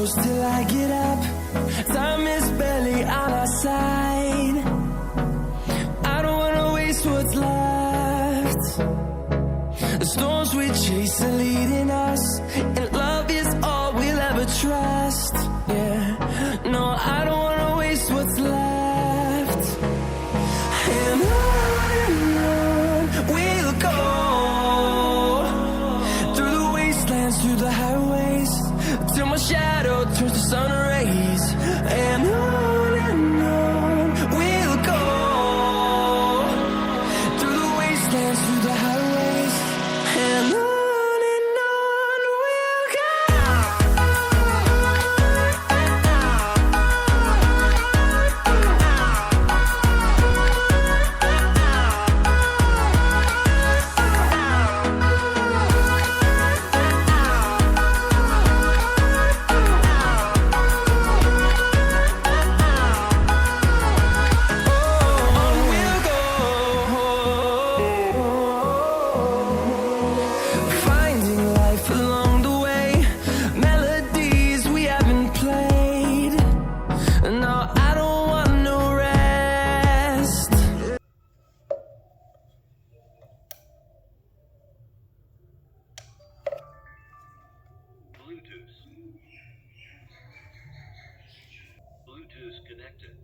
close till I get up. Time is barely on our side. I don't wanna waste what's left. The storms we chase are leading us, and love is all we'll ever trust. Yeah, no, I don't wanna waste what's left. And on we'll go, through the wastelands, through the highways, till my shadow turns to sun rays. And on we'll go, through the wastelands, through the highways, and on we'll go. Finding life along the way, melodies we haven't played. No, I don't want no rest. Bluetooth connected.